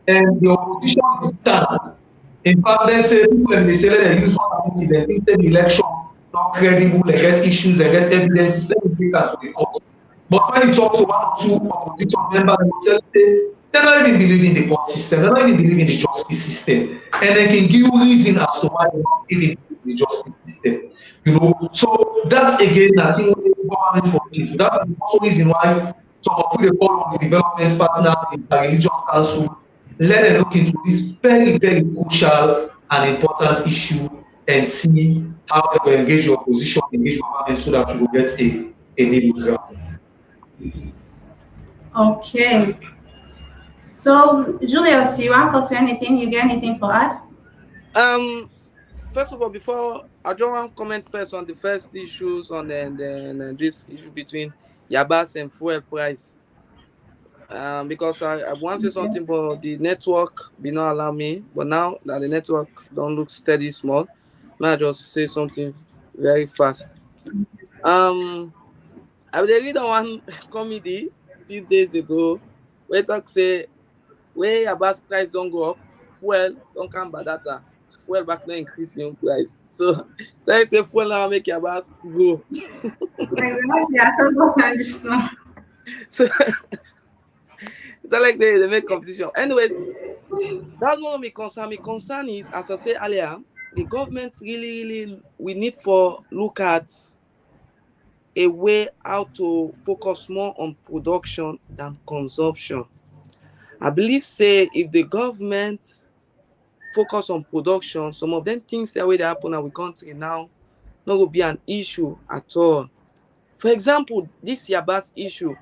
and the opposition stands. In fact, they say people when they say that they use one incident, they say the election not credible, they get issues, they get evidence, let me take that to the court. But when you talk to one or two opposition members, they will tell you they don't even believe in the court system, they don't even believe in the justice system, and they can give you reason as to why they don't even believe in the justice system. So that's again I think government for it. That's the also reason why some of you call on the development partners in the religious council, let them look into this very, very crucial and important issue and see how they will engage your opposition, engage government so that we will get a middle ground. Okay. So, Julius, you want to say anything? You get anything for add? First of all, before I just want to comment first on the first issues on this issue between Yabas and fuel price. Because I want to say something, but the network did not allow me. But now that the network don't look steady, small, may I just say something very fast. I read one comedy a few days ago where talk say where Yabas price don't go up, fuel don't come by data. Fuel back now increase in price. So I say fuel now make Yabas go. Exactly, I totally understand. So It's not like they make competition. Anyways, that's not my concern. My concern is, as I said earlier, the government really we need for look at a way how to focus more on production than consumption. I believe say if the government focus on production, some of them things that way they happen in our country now not will be an issue at all. For example, this Yabas issue,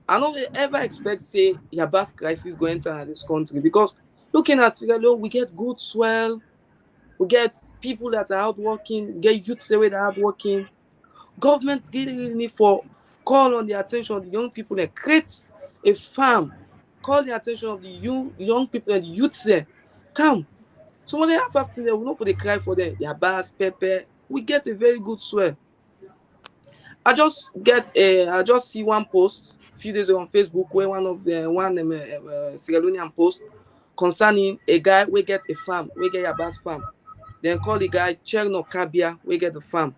I don't ever expect say Yabas crisis going enter this country, because looking at Sierra Leone, we get good swell, we get people that are out working, we get youths that are out working. Government really need for call on the attention of the young people and create a farm, call the attention of the young people and the youths there. Come. So when they have after them, we know for the cry for them, Yabas, pepper, we get a very good swell. I just see one post a few days ago on Facebook where one Sierra Leonean post concerning a guy we get a farm, we get Yabas farm. Then call the guy Cherno Kabia, we get the farm.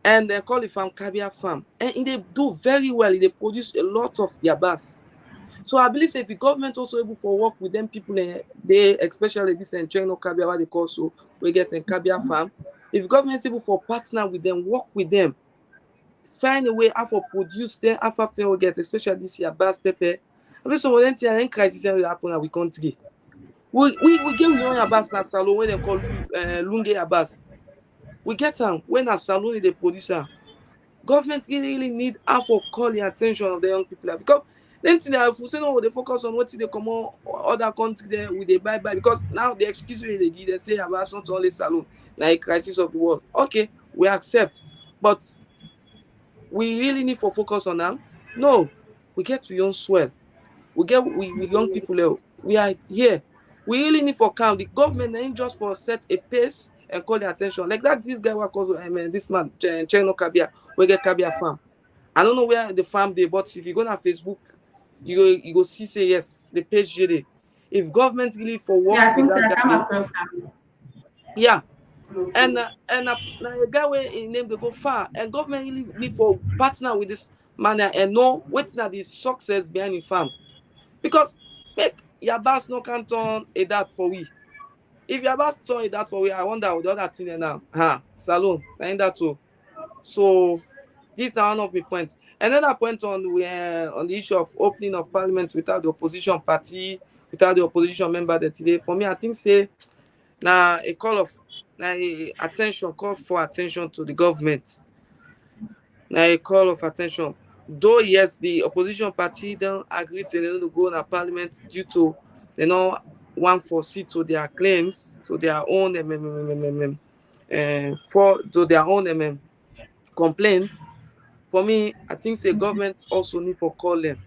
And they call the farm Kabia farm. And they do very well. They produce a lot of Yabas. So I believe if the government also able to work with them people, they especially this and Cherno Kabia, what they call so, we get in Kabia farm. If the government is able to partner with them, work with them, find a way how to produce them, after we get, especially this Yabas pepper. I mean, so when the crisis will happen in our country. We get with Yabas na salon when they call Lunge Yabas. We get them when a salon is the producer. Government really need how to call the attention of the young people, because then they focus on what they come on other country there with they buy, because now the excuse they give, they say Yabas not only salon, like crisis of the world. Okay, we accept, but we really need to focus on them. No, we get to young swell. We get we young people. We are here. We really need for calm. The government ain't just for set a pace and call the attention. Like that, this guy was this man, Cherno Kabia, we get Kabia farm. I don't know where the farm they, but if you go on Facebook, you go see say yes, the page there. If government really for work, yeah, I think I come across him. Yeah. And a guy where he name they go far, and government really need for partner with this man and know what's not the success behind the farm, because make Yabas no can turn a that for we. If Yabas turn a that for we, I wonder what the other thing now. Salon, ain't that too. So this is one of my points. Another point on the issue of opening of parliament without the opposition party, without the opposition member that today. For me, I think say now a call for attention to the government. Now a call of attention. Though yes, the opposition party don't agree to they don't go in a parliament due to they don't want to see to their claims, to their own complaints. For me, I think the government also need for call them.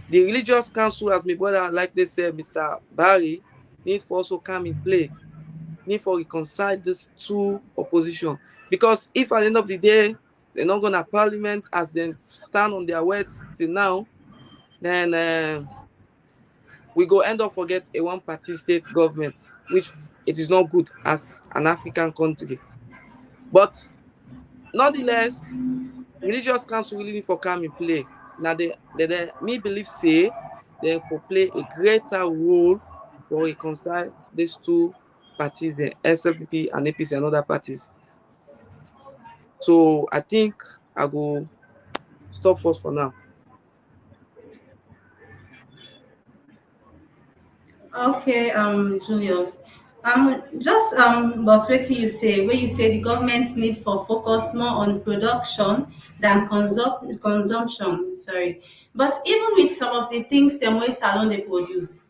The religious council, as my brother like they said, Mr. Barry, need for also come in play. Need for reconcile these two opposition, because if at the end of the day they're not gonna parliament as they stand on their words till now, then we go end up forget a one-party state government, which it is not good as an African country. But nonetheless, religious council really need for come in play. Now they me believe say they for play a greater role for reconcile these two parties, the SLPP and APC and other parties. So I think I go stop first for now. Okay, Julius. Just but what you say, where you say the government need for focus more on production than consumption. Sorry, but even with some of the things them way salon they produce,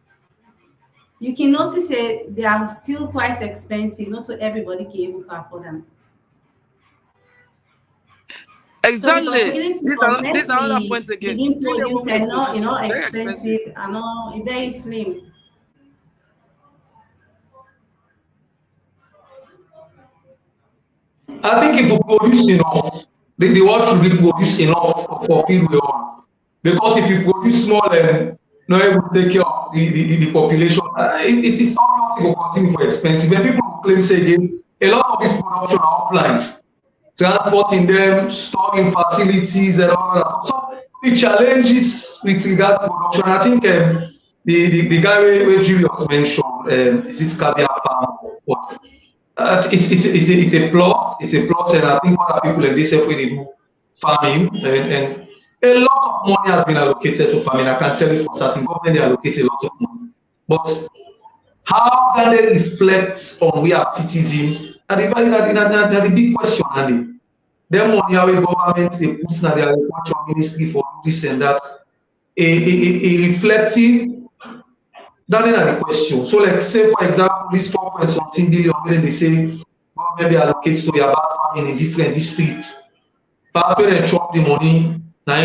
you can notice they are still quite expensive. Not so everybody can able to afford them. So the Exactly. possibility This for is make another point again. the Think that produce what we are not produce is very expensive expensive. and not very slim. I think if we produce enough, the world should be produce enough for feed we all. Because if you produce small and not able to take care of the population, it's obvious it will continue for expensive. When people claim say again, a lot of this production are offline, transporting them, storing facilities and all that. So the challenges with regards to production, I think the guy where Julius mentioned, is it caviar farm or what? It's a plus. It's a plus, and I think other people like this way they do farming, and a lot of money has been allocated to farming. I can tell you for certain, government they allocate a lot of money, but how can they reflect on we as citizens? And the big question, and them money how government they put na the agriculture ministry for this and that, a reflective, that is the question. So like say for example this 4 point something billion wey they say government be allocate to the about farming in different districts. Perhaps when they chop the money, now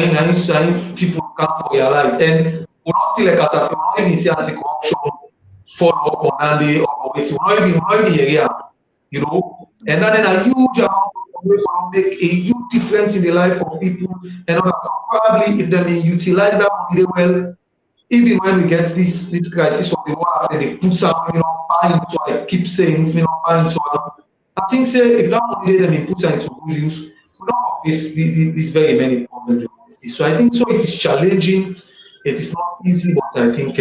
people can't realize. And we don't see like as I say, we don't even see anti-corruption follow up on Andy or wait, we not even area, you know. And then a huge amount of money will make a huge difference in the life of people and others. So probably if they utilize that money well, even when we get this crisis of the war, say they put some, buy into, I keep saying it, buy into. I think say if that money they put into good use, we don't face this very many problems. So I think so it is challenging. It is not easy, but I think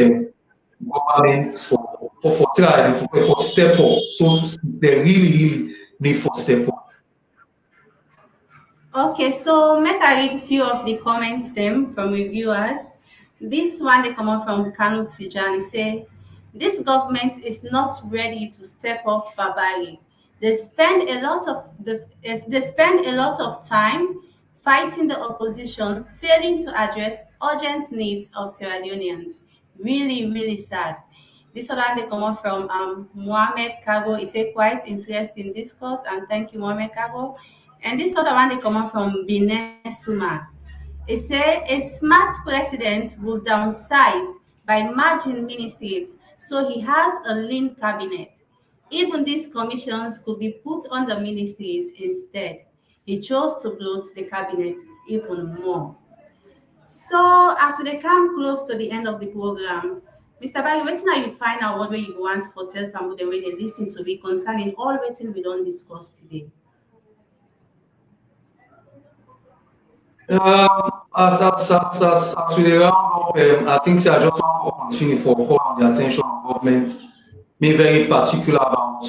government for try and for step up. So they really need for step up. Okay, so make I read a few of the comments them from reviewers. This one they come out from Kanu Tijani say, this government is not ready to step up Babari. They spend a lot of time fighting the opposition, failing to address urgent needs of Sierra Leoneans. Really, really sad. This other one they come out from Mohamed Kago. It's a quite interesting discourse, and thank you, Mohamed Kago. And this other one they come out from Bine Suma. It say a smart president will downsize by merging ministries, so he has a lean cabinet. Even these commissions could be put under ministries instead. He chose to bloat the cabinet even more. So as we dey come close to the end of the program, Mr. Barry, wetin are you find out what way you want for tell family the way they listen to be concerning all wetin we don't discuss today? As we round up, I think say I just want to continue for call on the attention of government, be very particular about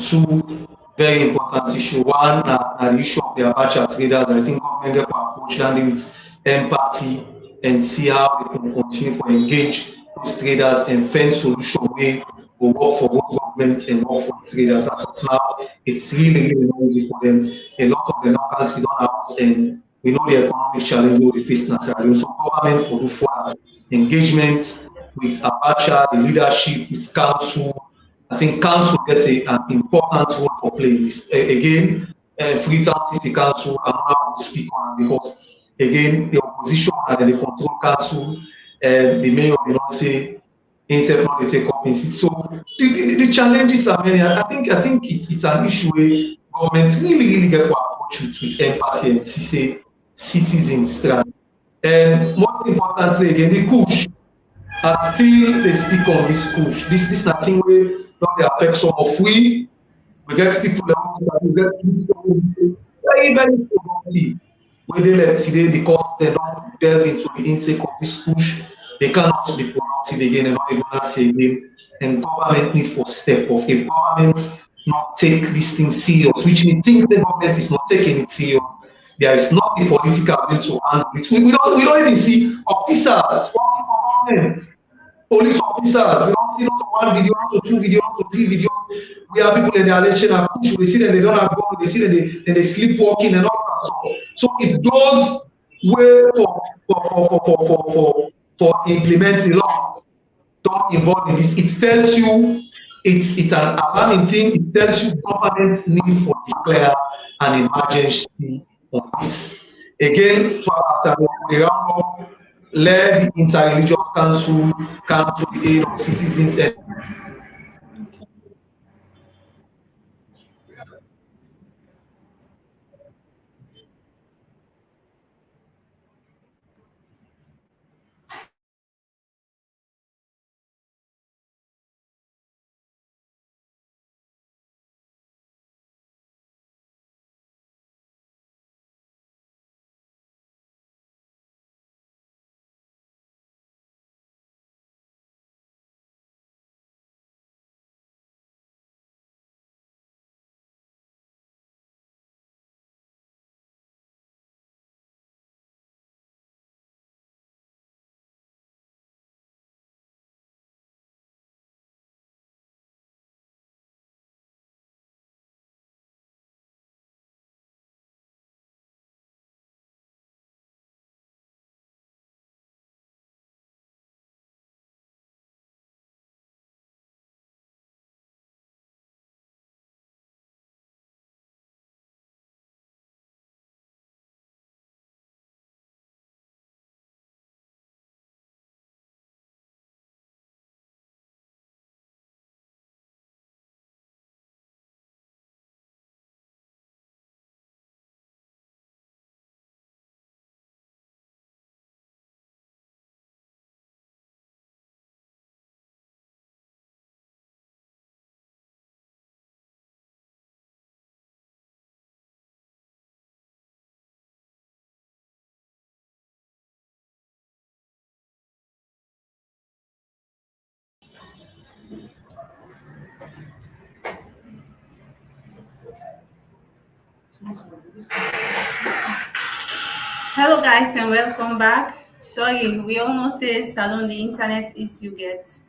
two very important issues. One, the issue of the Abacha traders. I think government get to approach that with empathy and see how they can continue to engage those traders and find solution way will work for both government and work for the traders. As of now, it's really not easy for them. A lot of them now can't sit down house and we know the economic challenge we face now. So government will do further engagement with Abacha, the leadership, with council. I think council gets an important role for playing this. Again, Freetown City Council, I'm not going to speak on it because, again, the opposition and the control council, the mayor will not say, instead not they take up in seat. So the challenges are many. I think it's an issue where government really get to approach with empathy and see citizens. And most importantly, again, the push. I still they speak on this push. This nothing where don't they affect some of we get people that we get people very productive where they let today because they don't delve into the intake of this push, they cannot be productive again and not able to say again. And government need for step up. If government not take this thing serious, which means things the government is not taking it serious, there is not the political will to handle it. We don't even see officers working for government, police officers. We don't see not one video, not to two video, not to three video. We have people in their election and push. We see that they don't have gun. They see that they sleepwalking and all that stuff. So if those way for implementing laws don't involve in this, it tells you it's an alarming thing. It tells you government's need for declare an emergency on this. Again, so as we round up, let the interreligious council come to the aid of citizens and Hello guys and welcome back. Sorry, we all know say salon the internet issue get.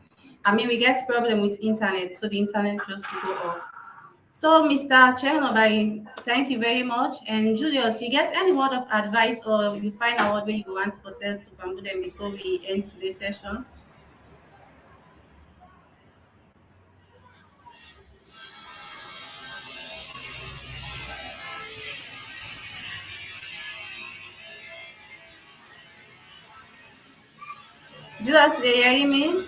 We get problem with internet, so the internet just go off. So Mr. Chernobyl, thank you very much. And Julius, you get any word of advice or you find a word where you want to tell to Bambudem before we end today's session? Julius, do you hear me?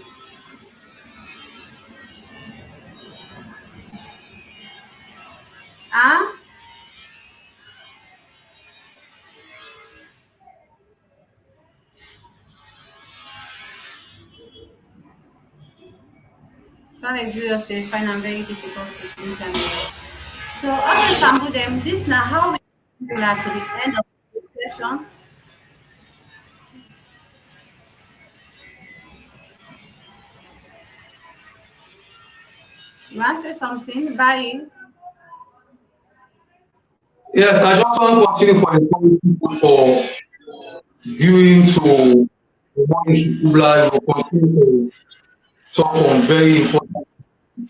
Ah? Sound like Julius, they find am very difficult with internet. So, okay, Bambudem, this now how we to the end of the session. You want to say something? Bye. Yes, I just want to continue for encourage people for viewing to the morning Shukubla. We will continue to talk on very important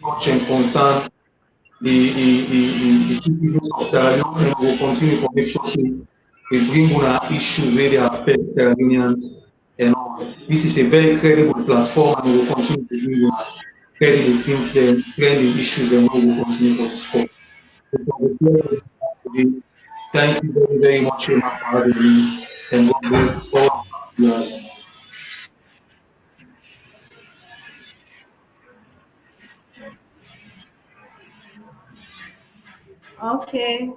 touch and concern the citizens of Sierra Leone, and we will continue to make sure we bring on issues where they affect Sierra Leoneans and all. This is a very credible platform, and we will continue to bring on credible things, then credible issues, and we will continue to discuss. Thank you very, very much, Emma, for having me, and God bless all of you. Okay.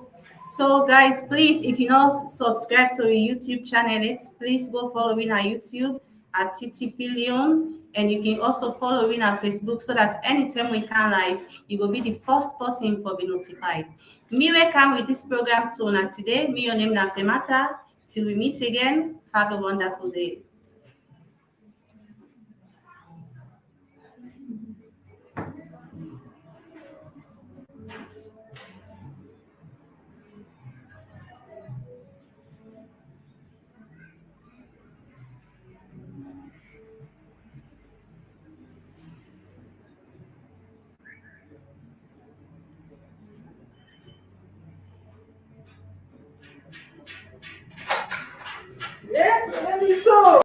So guys, please, if you not subscribe to our YouTube channel, please go following our YouTube at TTP Leon, and you can also follow in our Facebook so that anytime we can live, you will be the first person for be notified. Me welcome with this program to una today. Me your name na Femata. Till we meet again, have a wonderful day. Yeah, let me so.